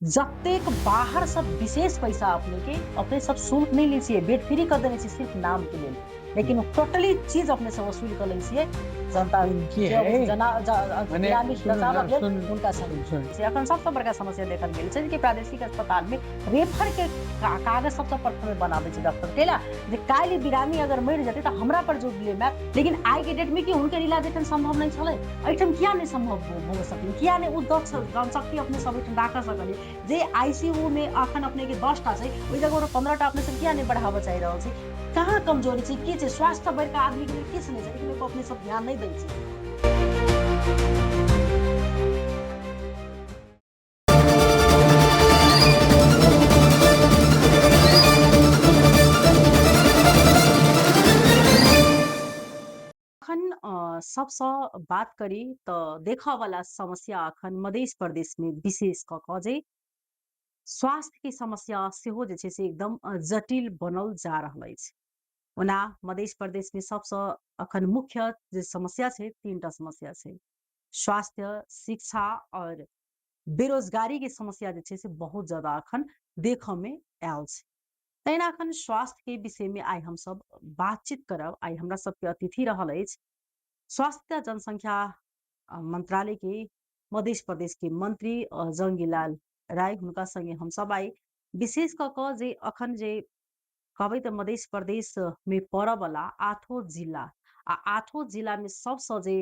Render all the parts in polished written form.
जतेक बाहर सब विशेष पैसा अपने सब शुल्क नहीं लै छियै, बेड फ्री कर देने छियै सिर्फ नाम के लेल, हुँ, लेकिन टोटली चीज अपने से वसूल कर लै छियै जनता उनकी जे है माने बिरामी सुनो ना बचावक लेल हुनका संग सुन सुन से अखन सबसँ बड़का समस्या देखल गेल छै कि प्रादेशिक अस्पताल में रेफर के कागज सबसँ प्रथमे बनाबै छै डॉक्टर केला जे काल्हि बिरामी अगर मरि जेतै तऽ हमरा पर जो ब्लेम आयत, लेकिन आइ के डेट में कि हुनकर इलाज एखन संभव नहीं छलै। एहिठाम किया नहीं संभव भऽ सकलै, किया नहीं ओ दक्ष जनशक्ति अपने सब एहिठाम राखऽ सकलियै जे आईसीयू में अखन अपने के 10टा छै ओहि जगह 15टा अपने सब किया नहीं बढ़ाबऽ चाहि रहल छी। कहाँ कमजोरी छै, की छै, स्वास्थ्य बड़का आदमी के लिए किछ नहीं छै, लेकिन अपने सब ध्यान नहीं दै छी। अखन सबसँ बात करी तऽ देखऽ वाला समस्या अखन मध्य प्रदेश में विशेष कऽ कऽ जे स्वास्थ्य के समस्या सेहो जे छै से एकदम जटिल बनल जा रहल अछि। ओना मध्य प्रदेश में सबसँ अखन मुख्य जे समस्या छै 3टा समस्या छै। स्वास्थ्य, शिक्षा और बेरोजगारी के समस्या जे छै से बहुत ज्यादा अखन देखऽ में आयल छै। तहिना अखन स्वास्थ्य के विषय में आइ हम सब बातचीत करब। आइ हमरा सबके अतिथि रहल अछि स्वास्थ्य जनसंख्या मंत्रालय के मध्य प्रदेश के मंत्री जंगीलाल राय, हुनका संगे हम सब आइ विशेष कऽ कऽ जे अखन जे कहबै तऽ मध्य प्रदेश में पड़ऽ वाला आठों जिला आ आठों जिला में सबसँ जे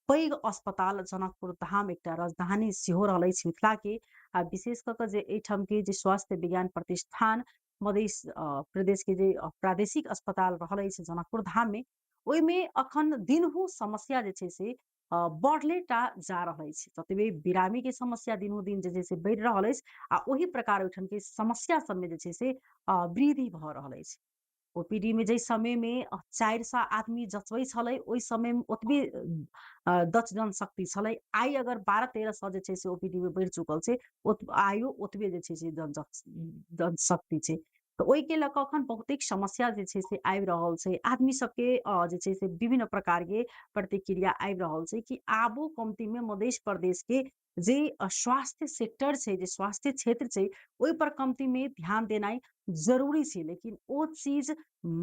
पैघ अस्पताल जनकपुर धाम एकटा राजधानी सेहो रहल अछि मिथिला के, आ विशेष कऽ कऽ जे एहिठाम के जे स्वास्थ्य विज्ञान प्रतिष्ठान मध्य प्रदेश के जे प्रादेशिक अस्पताल रहल अछि जनकपुर धाम में, ओहिमे अखन दिनहु समस्या जे छै से बढ़ले टा जा रहल अछि। ततबे बिरामी के समस्या दिनहु दिन जे छै से बढ़ि रहल अछि आ ओही प्रकार ओहिठाम के समस्या सबमे जे छै से वृद्धि भऽ रहल अछि। ओपीडी में जै समय में 400 आदमी जचबै छलै ओहि समय में ओतबे दक्ष जनशक्ति छलै। आइ अगर 12-1300 जे छै से ओपीडी में बढ़ि चुकल छै, आइयो ओतबे जे छै से जनशक्ति छै। तऽ ओहिके लऽ कऽ अखन बहुतेक समस्या जे छै से आबि रहल छै। आदमी सबके जे छै से विभिन्न प्रकार के प्रतिक्रिया आबि रहल छै कि आबो कमती में मध्य प्रदेश के जे स्वास्थ्य सेक्टर छै, जे स्वास्थ्य क्षेत्र छै, ओहि पर कमती में ध्यान देनाइ जरूरी छै, लेकिन ओ चीज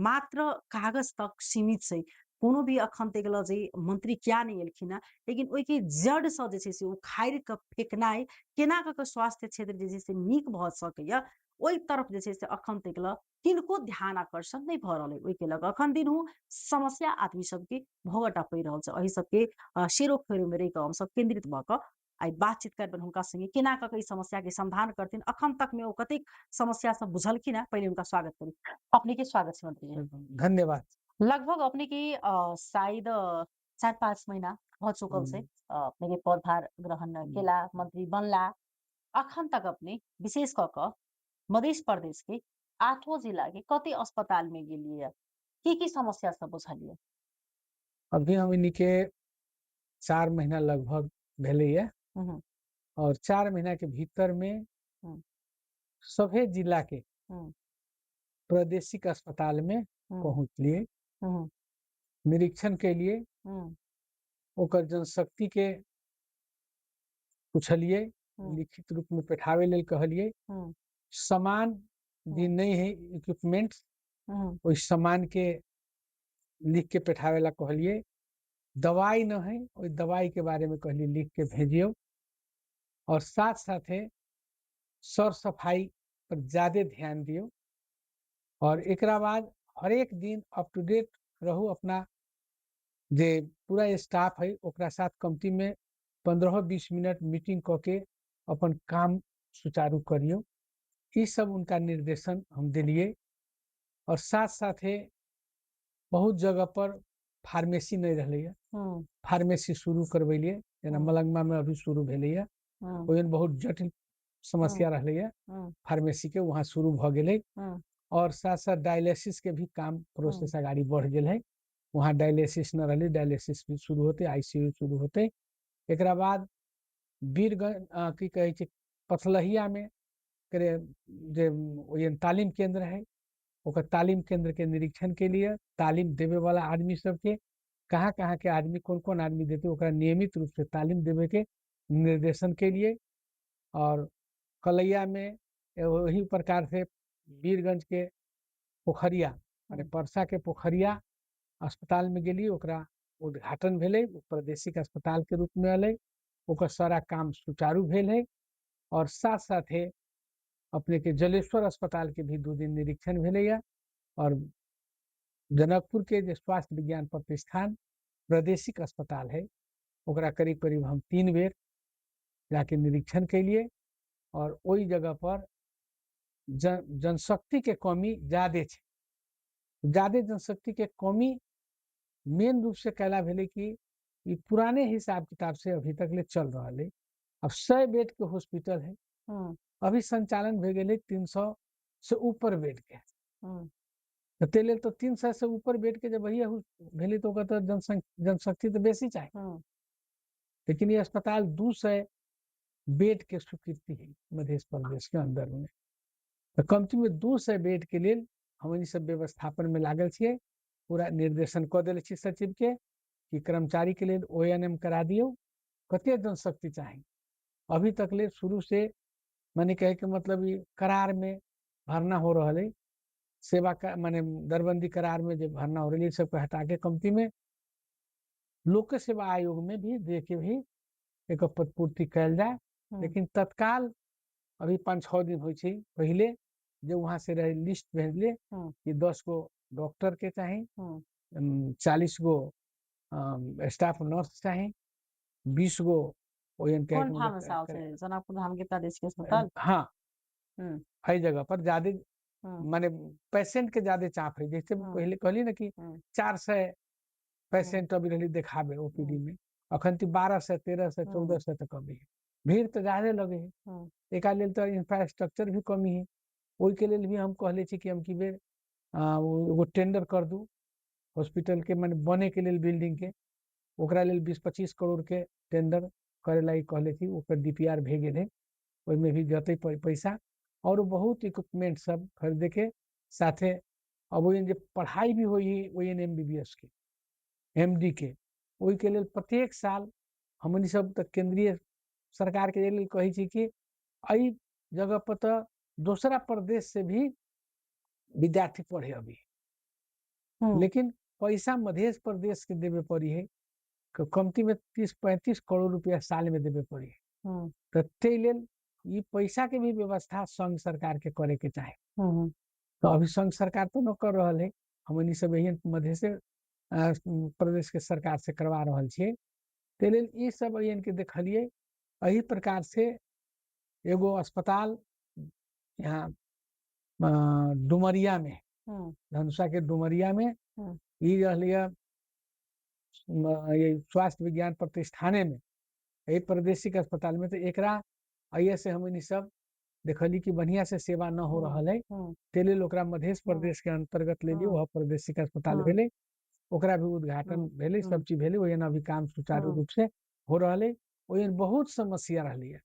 मात्र कागज तक सीमित छै। कोनो भी अखन तक ल जे मंत्री किया नहीं एलखिन हेँ, लेकिन ओहिके जड़ से जे छै से उखाड़ि कऽ फेकनाइ केना कऽ के स्वास्थ्य क्षेत्र जे छै से नीक भऽ सकैया, ओहि तरफ जे छै से अखन तक ल किनको ध्यान आकर्षण नहीं भऽ रहल है। ओहिके लऽ कऽ अखन दिनहु समस्या आदमी सबके भोगटा पड़ि रहल छै। एहि सबके शेरो फेरो में रहि कऽ हम सब केंद्रित भऽ कऽ आइ बातचीत करबनि हुनका संगे केना कऽ के ई समस्या के समाधान करथिन। अखन तक में ओ कतेक समस्या सब बुझलखिन है, पहले उनका स्वागत करी। अपने के स्वागत छै मंत्री जी। धन्यवाद। लगभग अपने के शायद 4-5 महीना भऽ चुकल छै अपने के पदभार ग्रहण केला, मंत्री बनला। अखन तक अपने विशेष कऽ कऽ मध्य प्रदेश के आठों जिला के कते अस्पताल में गेलियै, की समस्या सब बुझलियै? अभी हमनी के 4 महीना लगभग भेलैया हम्म, और 4 महीना के भीतर में हम्म, सभे जिला के हम्म, प्रादेशिक अस्पताल में हम्म, पहुंचलिए, हम्म, निरीक्षण के लिए हम्म, ओकर जनशक्ति के पूछलिए, हम्म, लिखित रूप में पठावे लेल कहलिए। हम्म, सामान भी हम्म, नहीं है, इक्विपमेंट हम्म, उस सामान के लिख के पठावे ला कहलिए। दवाई न है, ओई दवाई के बारे में कहलिए लिख के भेजियो, और साथ साथे सर सफाई पर ज्यादा ध्यान दियो, और एकरा बाद हर एक दिन अप टू डेट रहू। अपना जे पूरा स्टाफ है ओकरा साथ कमती में 15-20 मिनट मीटिंग करके अपन काम सुचारू करियो। ये सब उनका निर्देशन हम दिलिए। और साथ साथे बहुत जगह पर फार्मेसी नहीं रहले है, हम्म, फार्मेसी शुरू करवेलिए। जेना हम्म, मलंगमा में अभी शुरू भेले है, हम्म, ओहन बहुत जटिल हम्म, समस्या रहले है, हम्म, फार्मेसी के वहाँ शुरू भ गेले। हम्म, और साथ साथ डायलिसिस के भी काम हम्म, प्रोसेस आगाड़ी बढ़ गेल है। वहाँ डायलिसिस न रहले, डायलिसिस भी शुरू होते, आईसीयू शुरू होते। एकरा बाद वीरगंज की कहे छै पथलहिया में करे जे ओहन तालीम केंद्र है, ओकर तालीम केंद्र के निरीक्षण के लिए तालीम देवे वाला आदमी सबके कहाँ कहाँ के आदमी कौन कौन आदमी देते ओकरा नियमित रूप से तालीम देवे के निर्देशन के लिए। और कलैया में वही प्रकार से वीरगंज के पोखरिया माने परसा के पोखरिया अस्पताल में गेली, ओकरा उद्घाटन भेलै, प्रादेशिक अस्पताल के रूप में अलै, ओकर सारा काम सुचारू भेल है। और साथ साथे अपने के जलेश्वर अस्पताल के भी 2 दिन निरीक्षण भेलैया। और जनकपुर के जे स्वास्थ्य विज्ञान प्रतिष्ठान प्रादेशिक अस्पताल है, ओकरा करीब करीब हम 3 बेर जाके निरीक्षण कैलिए। और ओई जगह पर जनशक्ति के कमी ज्यादा है। ज्यादा जनशक्ति के कमी मेन रूप से कैला भेले कि ये पुराने हिसाब किताब से अभी तक ले चल रहा है। अब 100 बेड के हॉस्पिटल है, अभी संचालन भे गए 300 से ऊपर बेड के। तो तेले तो 300 से ऊपर बेड के जब वही भेले तो जनशक्ति तो बेसी चाहिए। लेकिन ये अस्पताल 200 बेड के स्वीकृति है मध्य प्रदेश के अंदर में। तो कमती में 200 बेड के लिए हम सब व्यवस्थापन में लागल छे। पूरा निर्देशन क दिले छी सचिव के कि कर्मचारी के लिए ONM करा दियो। कते जनशक्ति चाहिए अभी तक ले शुरू से माने कहे के मतलब ये करार में भरना हो रहा है। सेवा का माने दरबंदी करार में जो भरना हो रही है सबको हटा के कमती में लोक सेवा आयोग में भी दे के भी एक पद पूर्ति कैल जाए। लेकिन तत्काल अभी 5-6 दिन हो पहले जो वहां से रहे लिस्ट भेजले कि 10 गो डॉक्टर के चाहिए, 40 गो स्टाफ नर्स चाहिए, 20 गो कौन ठाम साल से जनकपुर धाम के प्रादेशिक अस्पताल। हाँ हर जगह पर ज्यादा माने पेशेंट के ज्यादा चाप है। जैसे पहले कहली ना कि 400 पेशेंट अभी रही देखाबे ओपीडी में, अखन 1200 1300 1400 तक अभी भीड़ तो ज्यादा लगे है। एक तो इंफ्रास्ट्रक्चर भी कमी है। वही के लिए भी हम कहले कि हम की बेर वो टेंडर कर दू हॉस्पिटल के माने बने के लिए बिल्डिंग के, ओकरा लेल 20-25 करोड़ के टेंडर करे ला कहले थी। ओकर DPR भे गेल है, ओइमे भी जते पैसा और बहुत इक्विपमेंट सब खरीदे के साथे। अब वो जे पढ़ाई भी हुई MBBS के MD के वही के लिए प्रत्येक साल हमनी सब तक केंद्रीय सरकार के लिए कही छी कि अई जगह पर तो दूसरा प्रदेश से भी विद्यार्थी पढ़े अभी, लेकिन पैसा मध्य प्रदेश के देवे पड़ी है। कमती में 30-35 करोड़ रुपया साल में देवे पड़ी है। तो ते लेल ये पैसा के भी व्यवस्था संघ सरकार के करे के चाहे। तो अभी संघ सरकार तो न कर रहा है, हमनी सब यही मध्य से प्रदेश के सरकार से करवा रहा छे। ते लेल ये सब इनके देखलिए यही प्रकार से एगो अस्पताल यहाँ डुमरिया में, धनुषा के डुमरिया में ये स्वास्थ्य विज्ञान प्रतिष्ठाने में यही प्रादेशिक अस्पताल में। तो एकरा से हमनी सब देखली कि बढ़िया से सेवा न हो रहा है। तेले ओकरा मध्य प्रदेश के अंतर्गत ले लियो, वह प्रादेशिक अस्पताल भेले, ओकरा भी उद्घाटन भेले, सब चीज भेले। वही अभी काम सुचारू रूप से हो रहा है। वही बहुत समस्या रही है।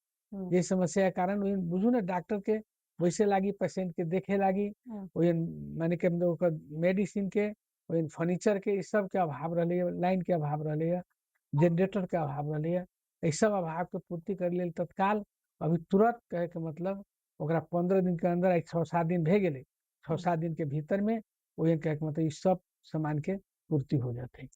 ये समस्या के कारण वही बुझू ना डॉक्टर के वैसे लागी, पेशेंट के देखे लागी, वही माने के मेडिसिन के, वही फर्नीचर के सब के अभाव रही है, लाइन के अभाव रही है, जनरेटर के अभाव रही है। इस सब अभाव के पूर्ति कर ले तत्काल अभी तुरंत कहे के मतलब ओकरा 15 दिन के अंदर 6-7 दिन भे गए, 6-7 दिन के भीतर में वही कहे के मतलब इस सब सामान के पूर्ति हो जाते।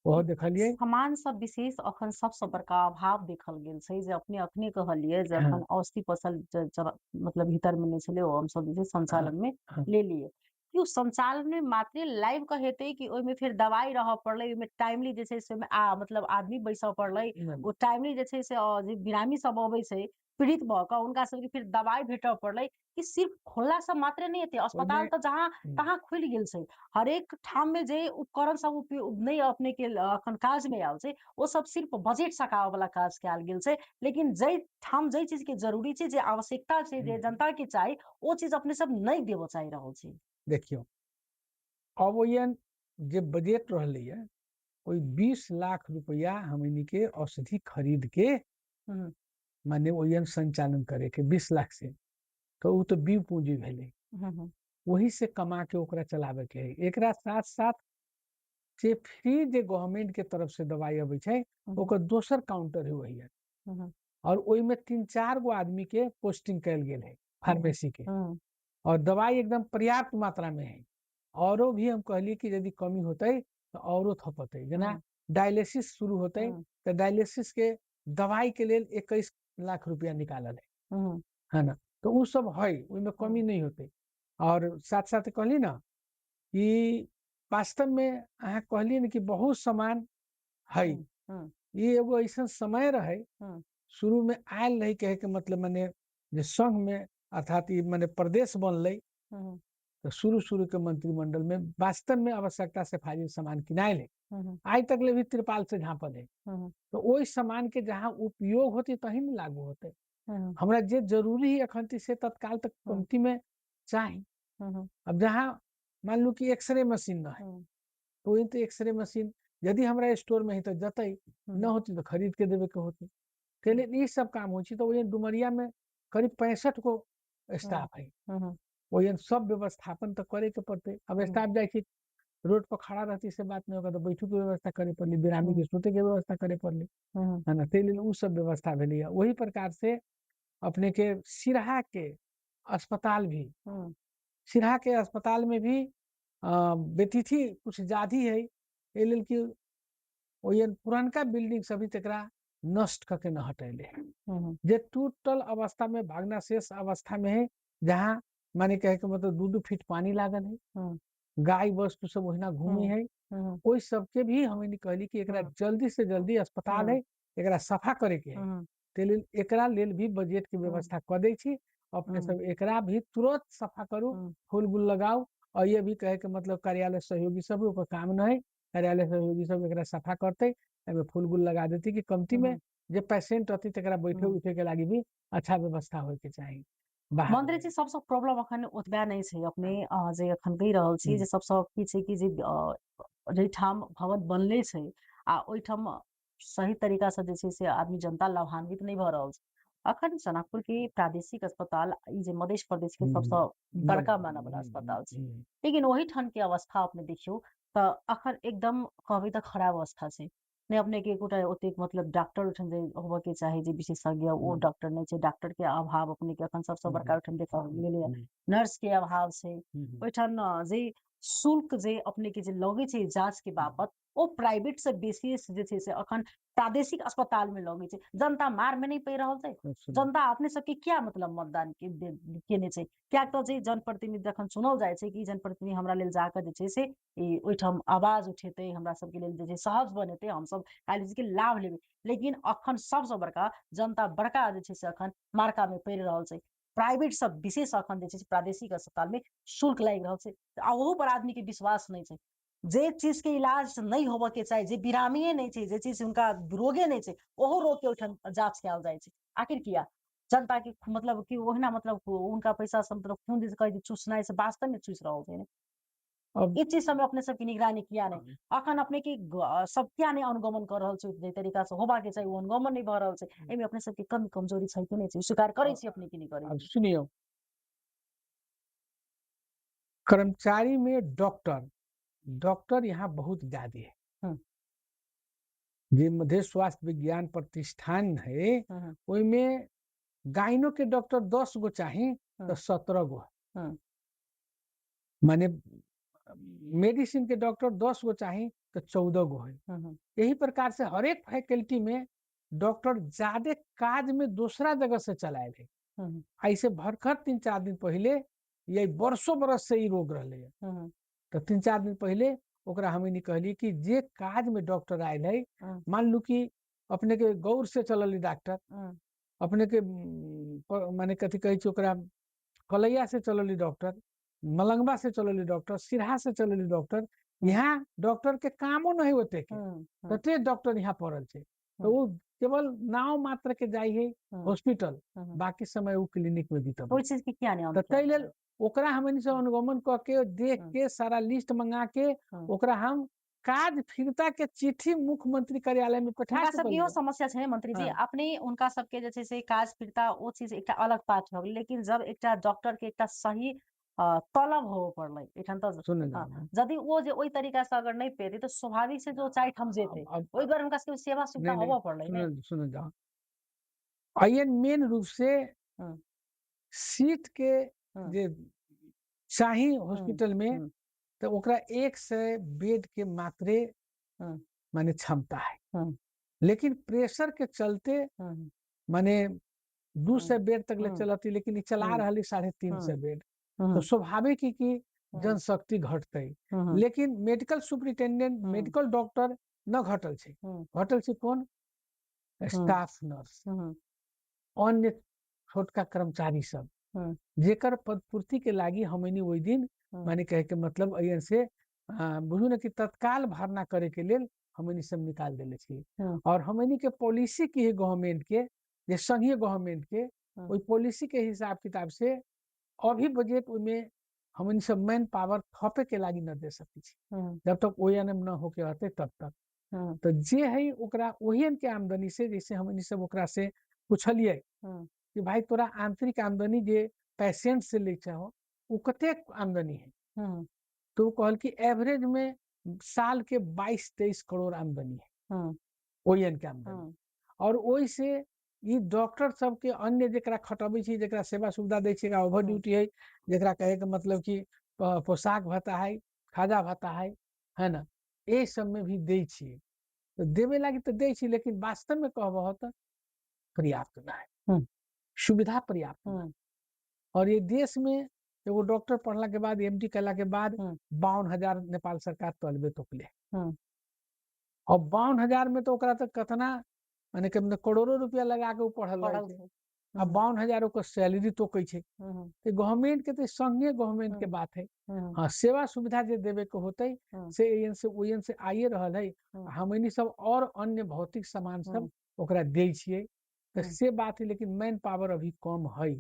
वह देखलिए सामान सब विशेष अखन सबसे बड़का अभाव देखल गेल छै जे अपने अखने कहलिए जे अखन औषधि पसल मतलब भीतर में नहीं छले, ओ हम सब संचालन में ले लिए कि उस संचालन में मात्र लाइव का हेते कि ओइ में फिर दवाई रह पड़ले, ओइ में टाइमली जे छै से मतलब आदमी बैसा पड़ले, ओ टाइमली जे छै से जे बिरामी सब अबै छै पीड़ित भ क उनका सबके फिर दवाई भेट पड़ले कि सिर्फ खोलला से मात्र नहीं हेते। अस्पताल तो जहाँ तहाँ खुल गेल छै, हर एक ठाम में जे उपकरण सब उपयोग नहीं अपने के अखन काज में आयल छै, वो सब सिर्फ बजट सकावे वाला काज कैल गेल छै। लेकिन जै ठाम जै चीज के जरूरी छै, जे आवश्यकता छै, जे जनता के चाही, वो चीज अपने सब नहीं देबो चाही रहल छै। देखियो अब ये जे बजट रहले है कोई 20 लाख रुपया हमनी के औषधि खरीद के माने वही संचालन करे के 20 लाख से, तो वो तो बी पूंजी भेले, वही से कमा के ओकरा चलावे के है। एकरा साथ साथ जे फ्री जे गवर्नमेंट के तरफ से दवाई अबै छै ओकर दोसर काउंटर है वही है। और ओई में 3-4 गो आदमी के पोस्टिंग कैल गेल है फार्मेसी के और दवाई एकदम पर्याप्त मात्रा में है। औरो भी हम कहलिए कि यदि कमी होते तो औरो थपते जना डायलिसिस शुरू होते तो डायलिसिस के दवाई के लिए 21 लाख रुपया निकालल है ना। तो वो सब है उनमें कमी नहीं होते। और साथ साथ कहली ना कि वास्तव में अहाँ कहलिए ना कि बहुत सामान है। ये एगो ऐसा समय रहे शुरू में आयल रही कहे के मतलब माने जे संघ में अर्थात ये माने प्रदेश बनल तो शुरू के मंत्रिमंडल में वास्तव में आवश्यकता से फाजिल सामान किनायल है। आज तक ले भी त्रिपाल से झांपल है। तो वही सामान के जहाँ उपयोग होते तही में लागू होते। हमरा जे जरूरी है अखन से तत्काल तक कमती में चाहे। अब जहाँ मान लू कि एक्सरे मशीन न है तो वही तो एक्सरे मशीन यदि हमरा स्टोर में है तो जतई न होती तो खरीद के देवे के होती। चलिए ये सब काम हो तो वही डुमरिया में करीब 65 को स्टाफ है। वही सब व्यवस्थापन तो करे के पड़ते। अब स्टाफ जाए रोड पर खड़ा रहती से बात नहीं होगा तो बैठू के व्यवस्था करे पड़ली बिरामी के सोते के व्यवस्था करे पड़ली है ना। ते उ सब व्यवस्था भेली है। वही प्रकार से अपने के सिरहा के अस्पताल भी सिरहा के अस्पताल में भी बेतिथि कुछ ज्यादा है ए लेल कि वही पुरानका बिल्डिंग सभी तकरा नष्ट करके न हटेले जे टूटल अवस्था में भग्नाशेष अवस्था में है जहाँ माने कहे के मतलब 2-2 फीट पानी लागल है गाय वस्तु सब वहीना घूमी है ओई सबके भी हमें कहली कि एकरा जल्दी से जल्दी अस्पताल है एकरा सफा करे के है। ते लेल एकरा लेल भी बजट के व्यवस्था कर दै छी। अपने सब एकरा भी तुरंत सफा करू फूल गुल लगाओ। और ये भी कहे के मतलब कार्यालय सहयोगी सब ऊपर काम न है कार्यालय सहयोगी सब एकरा सफा करते फूल गुल लगा देती कि कमती में जे पेशेंट रहती तकरा बैठे उठे के लागी भी अच्छा व्यवस्था होय के चाहिए। मंत्री जी सबसे प्रॉब्लम अखन ओतबा नहीं छै अपने जे अखन कहि रहल छी जे सबसे की छै कि जे जहिठाम भवन बनले छै आ ओहिठाम सही तरीका से जे छै से आदमी जनता लाभान्वित नहीं भ रहल छै। अखन जनकपुर के प्रादेशिक अस्पताल ई जे मध्य प्रदेश के सबसे बड़का माने वाला अस्पताल छै लेकिन वही ठान के अवस्था अपने देखियो तो अखन एकदम कहबे तो खराब अवस्था छै। ने अपने के एकोटा ओतेक मतलब डॉक्टर ओठन जे होबे के चाही जे विशेषज्ञ वो डॉक्टर नहीं छै। डॉक्टर के अभाव अपने के अखन सबसे बड़का ओठन देखा मिले नर्स के अभाव छै। ओठन जे शुल्क जे अपने के जे लगे छै जांच के बाबत ओ प्राइवेट से बेसी जे छै से अखन प्रादेशिक अस्पताल में लगे छै। जनता मार में नहीं पड़ रहल छै। जनता अपने सबके क्या मतलब मतदान के केने छै क्या तो जे जनप्रतिनिधि जखन चुनल जाय छै कि जनप्रतिनिधि हमरा लेल जाकर जे छै से ई ओठम आवाज उठेते हमरा सबके लेल जे छै सहज बनेते हम सब काली जी के लाभ लेबे। लेकिन अखन सबसे बड़का जनता बड़का जे छै से अखन मार्का में पड़ रहल छै। प्राइवेट सब विशेष अखन जे छै से प्रादेशिक अस्पताल में शुल्क लागि रहल छै आ ओहू पर आदमी के विश्वास नहीं छै। जे चीज के इलाज नहीं होबे के चाही जे बिरामीए नहीं छै जे चीज उनका रोगे नहीं छै ओहो रोग के ओठन जांच कैल जाय छै। आखिर किया जनता के मतलब कि ओहिना मतलब उनका पैसा से मतलब खून जे कहे चूसनाई से वास्तव में चूस रहल छै। अब इस चीज सब में अपने सबके निगरानी किया नहीं अखन अपने की सब क्या नहीं अनुगमन कर रहल छै जे तरीका से होबा के चाहिए वो अनुगमन नहीं भ रहल छै। एमे अपने सबके कमी कमजोरी छै कि नहीं छै स्वीकार करे छी अपने की नहीं करे अब छी। सुनियो कर्मचारी में डॉक्टर यहाँ बहुत ज्यादा है। जे मध्य स्वास्थ्य विज्ञान प्रतिष्ठान है में गाइनो के डॉक्टर 10 गो चाहिए तो 17 गो माने मेडिसिन के डॉक्टर 10 गो चाहिए तो 14 गो है। यही प्रकार से हर एक फैकल्टी में डॉक्टर ज्यादा काज में दूसरा जगह से चलाए थे। ऐसे भरखर 3-4 दिन पहले ये बरसों बरस से ही रोग रहे है तो 3-4 दिन पहले ओकरा हमें कहली कि जे काज में डॉक्टर आयल है मान लू कि अपने के गौर से चलल डॉक्टर अपने के माने कथी कहे ओकरा कलैया से चलल डॉक्टर मलंगवा से चलल डॉक्टर सिरहा से चलल डॉक्टर यहाँ डॉक्टर के कामो नहीं होते के डॉक्टर यहाँ पड़ल है। तो वो केवल नाव मात्र के जाई है हॉस्पिटल बाकी समय वो क्लिनिक में बीतब कोई चीज के क्या नहीं तो तै लेल ओकरा हमनी से अनुगमन क के देख के सारा लिस्ट मंगा के ओकरा हम काज फिरता के चिट्ठी मुख्यमंत्री कार्यालय में पठा उनका के सब इहो समस्या छै मंत्री जी अपने उनका सबके जे छै से काज फिरता ओ चीज एकटा अलग बात हो गेल लेकिन जब एकटा डॉक्टर के एकटा सही तलब हो पड़ले एठन तो यदि वो जे ओई तरीका से अगर नहीं पेते तो स्वाभाविक से जो चाहे हम जेते ओई बार उनका सबके सेवा सुविधा होबो पड़ले सुन जाओ अयन मेन रूप से हुँ, सीट के हुँ, जे चाही हुँ, हॉस्पिटल में हुँ, तो ओकरा 100 बेड के मात्रे हुँ, माने क्षमता है, हुँ, लेकिन प्रेशर के चलते हुँ, माने 200 हुँ, बेड तक ले हुँ, चलती, लेकिन ई चला हुँ, रहल 350 हुँ, बेड। तो हुँ, स्वाभाविक है कि हुँ, जनशक्ति घटतै, हुँ, लेकिन मेडिकल सुपरिटेंडेंट हुँ, मेडिकल डॉक्टर न घटल छै। हुँ, घटल छै कौन? हुँ, स्टाफ नर्स, हुँ, अन्य छोटका कर्मचारी सब, हुँ, जेकर पदपूर्ति के लागी हमनी ओहि दिन हुँ, माने कहे के मतलब अयन से बुझू न कि तत्काल भरना करे के लेल हमनी सब निकाल देले छी। हुँ, और हमनी के पॉलिसी की है गवर्नमेंट के, जे संघीय गवर्नमेंट के हुँ, ओहि पॉलिसी के हिसाब किताब से अभी बजट में हमनी सब मैन पावर थपे के लागी न दे सकी छी, हुँ, जब तक ओएनएम न होके रहते तब तक। हुँ, तो जे है ओकरा ओहियन के आमदनी से, जैसे हमनी सब ओकरा से पूछलिए हुँ, कि भाई तोरा आंतरिक आमदनी जे पेशेंट से ले चाहो वो कतेक आमदनी है? हुँ, तो वो कहल कि एवरेज में साल के 22-23 करोड़ आमदनी है, हुँ, ओएन के आमदनी। हुँ, और ओहि से ई डॉक्टर सब के अन्य जेकरा खटबै छी, जेकरा सेवा सुविधा दै छी, ओवर हुँ, ड्यूटी है, जेकरा कहे के मतलब कि पोशाक भत्ता है, खाजा भत्ता है ना, ए सब में भी दै छी। तो देवे लागी तो दै छी, लेकिन वास्तव में कहबो तो पर्याप्त ना है, हुँ, सुविधा पर्याप्त ना है। हुँ, और ये देश में एगो डॉक्टर पढ़ला के बाद, एमडी कैला के बाद हुँ, 52,000 नेपाल सरकार तलबे तोकले। हुँ, और 52,000 में तो ओकरा तक कतना माने कि करोड़ों रुपया लगा के ऊ पढ़ल रहे पढ़ल थे। छै। अब हुँ, 52,000 ओकर सैलरी तोकै छै। हुँ, हुँ, तो गवर्नमेंट के तो संघीय गवर्नमेंट के हुँ, बात है। हुँ, हाँ, सेवा सुविधा जे देवे के होते हुँ, से एन से ओएन से आइए रहल है। हुँ, हमनी सब और अन्य भौतिक सामान सब हुँ, ओकरा दे छिए। तो हुँ, से बात है, लेकिन मैन पावर अभी कम है,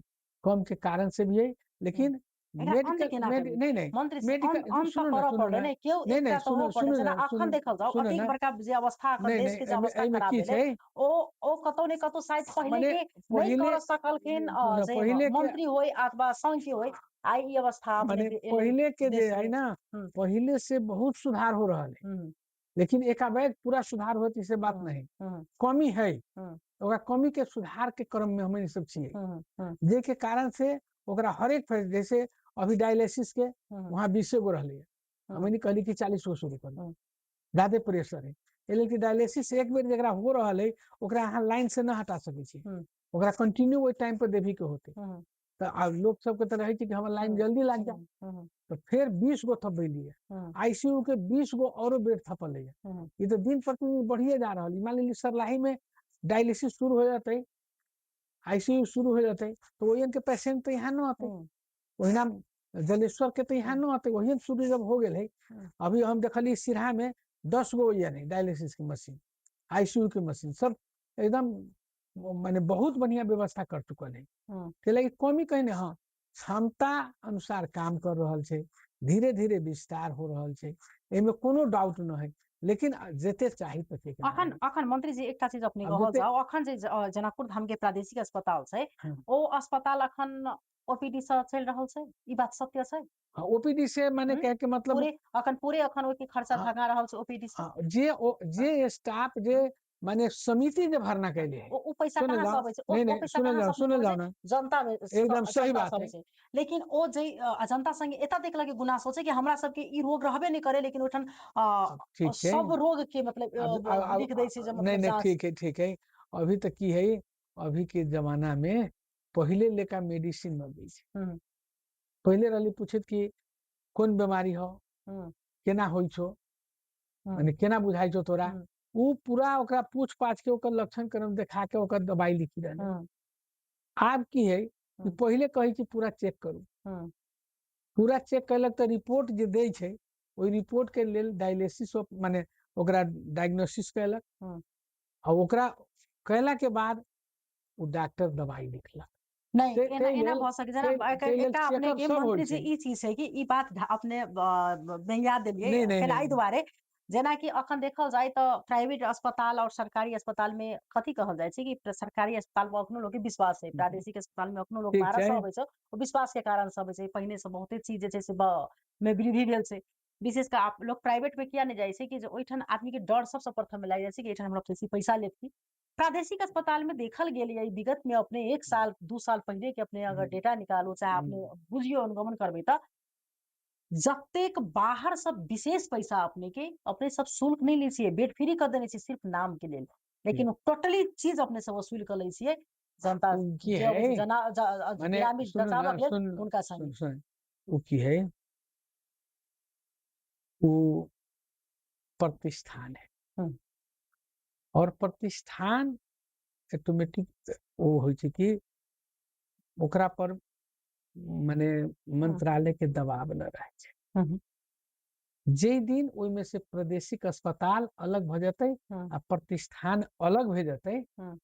कम के कारण से भी है। हुँ। लेकिन एकरा अन्त मेडिकल केना मेड करी? नहीं नहीं मन्त्री से मेडिकल अन्त त सुनो ना करऽ सुनो पड़लै ना ने, केओ नहीं नहीं एकटा तऽ हो पड़लै। सुनो जेना ना अखन देखल जाउ, सुनो अतेक ना बड़का जे अवस्था अखन नहीं देश नहीं के जे अवस्था एमे खराब की भेलै, छै ओ कतौ ने कतौ शायद पहिले माने के नहि पहिले करऽ सकलखिन, जे पहिले के मंत्री होय अथवा संघ के होय, आइ ई अवस्था अपने माने एलै पहिले के जे देश है के। ना, हुँ, पहिले से बहुत सुधार हो रहा है, हुँ, लेकिन एकाएक पूरा सुधार होती से बात हुँ, नहीं, हुँ, कमी है। हुँ, ओकरा कमी के सुधार के क्रम में हमें सब चाहिए, हुँ, हुँ, जे के कारण से ओकरा हर एक जैसे अभी डायलिसिस के हुँ, वहाँ 20 गो रहले, हमें हुँ, नहीं कहली कि 40 गो शुरू करी, हुँ, ज्यादा प्रेशर है। लेकिन डायलिसिस एक बेर जरा हो रहा है, ओकरा अहाँ लाइन से ना हटा सके छी, हुँ, ओकरा कंटिन्यू वो टाइम पर देवी के होते। हुँ, तो लोग सबके तो रहे कि हमर लाइन हुँ, जल्दी लग जाए, हुँ, हुँ, तो फिर 20 गो थपेलिए, हुँ, आईसीयू के 20 गो औरो बेड थपल है। हुँ, ये तो दिन प्रतिदिन बढ़िए जा रहा है। मान लीजिए सरलाही में डायलिसिस शुरू हो जाते, आईसीयू शुरू हो जाते, तो वही के पेशेंट तो यहाँ न आते, हुँ, वही जलेश्वर के तो यहाँ हुँ, न आते, वही शुरू जब हो गए है। हुँ, अभी हम देखली सिरहा में 10 गो ये नहीं डायलिसिस की मशीन, आईसीयू की मशीन सब एकदम माने बहुत बढ़िया व्यवस्था कर चुकल है। हुँ। लेकिन कमी कहीं हाँ, क्षमता अनुसार काम कर रहा है, धीरे धीरे विस्तार हो रहा है, एमे कोनो डाउट न है। लेकिन जते चाही तते के ना अखन मिली। अखन मंत्रीजी एकटा चीज अपने अब कहल जते जाउ, अखन जे जनकपुर धाम के प्रादेशिक अस्पताल छै, ओ अस्पताल अखन ओपीडी से चलि रहल छै, ई बात सत्य छै? ओपीडी से माने हुँ? कहे के मतलब पूरे अखन ओके खर्चा हाँ, भगा रहल छै ओपीडी से? हाँ, हाँ, जे स्टाफ जे हाँ, माने समिति जे भरना हाँ। कैले है, ओ पैसा सुनल कहाँ से जाओ अबै छै? नहीं ओ नहीं पैसा कहाँ से अपने सुनल अबै जाओ छै? ना, जनता मे एकदम सही जनता बात से अबै है। छै। लेकिन ओ जे जनता संगे एतऽ देखलक गुनासो छै कि हमरा सबके ई रोग रहबे नहीं करे, लेकिन ओइठन ठीक है। सब रोग के मतलब लिख दै छै जे नहीं मतलब नहीं जाँच। ठीक है ठीक है। अभी तक की है, अभी के जमाना में पहले लेका मेडिसिन न दै छै। हुँ, पहले रहली पूछत कि कोन बीमारी हो, हुँ, केना होइ छो, हुँ, माने केना बुझाई छो तोरा, हुँ, ऊ पूरा ओकरा पूछ पाछ के ओकर लक्षण क्रम देखा के ओकर दवाई लिखी रहले। हुँ, आब की है कि हुँ, पहले कहे कि पूरा चेक करू, हुँ, पूरा चेक कैलक तो रिपोर्ट जे दै छै, ओई रिपोर्ट के लेल डायलिसिस माने ओकरा डायग्नोसिस कैलक, हुँ। और ओकरा कैला के बाद उ डॉक्टर दवाई लिखलक। नहीं, एना एना लेल भऽ सकै जेना एकटा अपने चेकअप के सब होइ मंत्री जी छै। ई चीज छै कि ई बात अपने बेंगा देलियै नहीं नहीं कैला नहीं एहि नहीं दुआरे, जेनाकि अखन देखल जाय तऽ प्राइवेट अस्पताल और सरकारी अस्पताल में कथी कहल जाइ छै कि सरकारी अस्पताल में अखनो लोग के विश्वास है, प्रादेशिक अस्पताल में अखनो लोग ठीक बाहर छै। से अबै छै, ओ विश्वास के कारण से अबै छै। पहिने से बहुते चीज जे छै से में वृद्धि भेल छै। विशेष कऽ आप लोग प्राइवेट में किया नहीं जाइ छै कि जे ओइठन आदमी के डर सबसे प्रथम में लागि जाइ छै कि एहिठाम हमरा बेसी पैसा लेत की। प्रादेशिक अस्पताल में देखल गेल ये विगत में अपने 1 साल 2 साल पहिले के अपने अगर डेटा निकालू चाहे अपने बुझियो अनुगमन करबै त जतेक बाहर सब विशेष पैसा अपने सब शुल्क नहीं लै छियै, बेड फ्री कर देने छियै सिर्फ नाम के लेल। लेकिन टोटली चीज अपने सब वसूल कर लै छियै जनता उनकी जे है अबै छै माने ग्रामीण सुन बचावक लेल सुन हुनका सुन संगे। सुन वो की है वो प्रतिष्ठान है हुँ, और प्रतिष्ठान ऑटोमेटिक वो होइ छै कि ओकरा पर माने मंत्रालय के दबाव न रहे छै। हुँ, जे दिन ओइमे से प्रादेशिक अस्पताल अलग भ जेतै हुँ, आ प्रतिष्ठान अलग भ जेतै हुँ,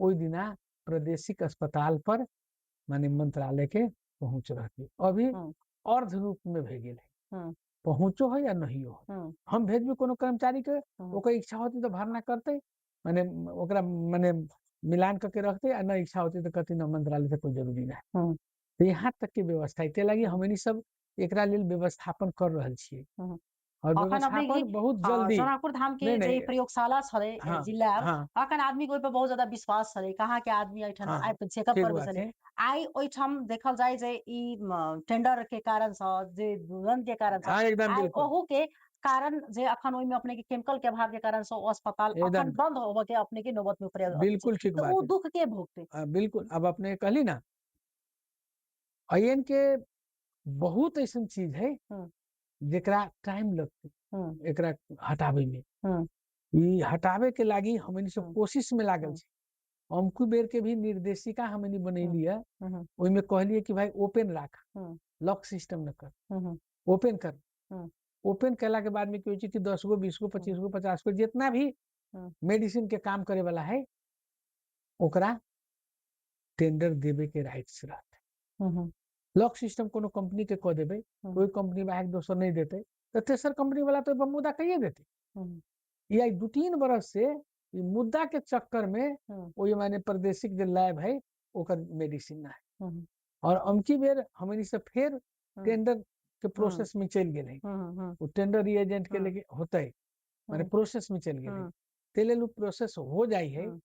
ओइ दिना प्रादेशिक अस्पताल पर माने मंत्रालय के पहुंच रहतै। अभी हुँ, अर्ध रूप में भे गेल है, हुँ, पहुंचो है या नहियो है। हुँ, हम भेजबे कोनो कर्मचारी के हुँ, ओकर इच्छा होती तो भरना करते माने ओकरा माने मिलान करके रखते आ न इच्छा होती तो कहते न मंत्रालय से कोई जरूरी ना। हुँ, तो यहाँ तक के व्यवस्था है, लगी हुँ, हमनी सब एकरा लेल व्यवस्थापन कर रहल छियै हुँ। और अखन अपने कि व्यवस्थापन बहुत जल्दी जनकपुर धाम नहीं के जे नहीं प्रयोगशाला छलै हाँ जिला हाँ अखन आदमी के ओइ पे बहुत ज्यादा विश्वास छलै। कहाँ के आदमी एठन हाँ आबि चेकअप ठीक करबै बात छलै। है। आइ ओइठाम देखल जाय जे ई टेंडर के कारण सँ जे दुरंत के कारण सँ हाँ एकदम आइ बिल्कुल ओहू के कारण जे अखन ओइमे अपने के केमिकल के अभाव के कारण सँ ओ अस्पताल अखन एकदम बंद होबय के अपने के नौबत में पड़ि अथी छै। बिल्कुल ठीक तो बात उ है। दुःख के भोगतै? बिल्कुल अब अपने कहली ना अयन के बहुत ऐसा चीज है हुँ, जेकरा टाइम लगते हुँ, एकरा हटावे में। हुँ, ई हटावे के लागी हमनी सब हुँ, कोशिश में लागल हुँ, छी। अमकू बेर के भी निर्देशिका हमनी हुँ, बनैली है हुँ, ओइमे कहलिए कि भाई ओपन राख हुँ, लॉक सिस्टम न कर हुँ, हुँ, ओपन कर। हुँ, ओपन कैला के बाद में की होइ छै कि 10 गो 20 गो हुँ, 25 गो 50 गो जितना भी हुँ, मेडिसिन के काम करे वाला है ओकरा टेंडर देवे के राइट्स रहते। हुँ, हुँ, लॉक सिस्टम कोनो कंपनी के कह देबै हुँ, कोई कंपनी बाहर दोसर नहीं देते तो तेसर कंपनी वाला तो मुद्दा कहिए देते। हुँ, या 2-3 बरस से ई मुद्दा के चक्कर में हुँ, वो माने प्रादेशिक जो लैब है ओकर मेडिसिन ना है। हुँ, और अमकी बेर हमनी से फिर हुँ, टेंडर के हुँ, प्रोसेस में चल गेल है। हुँ, हुँ, वो टेंडर एजेंट के हुँ, लेके होते माने हुँ, प्रोसेस में चल गेल है। हुँ, ते लेल उ प्रोसेस हो जाई है हुँ,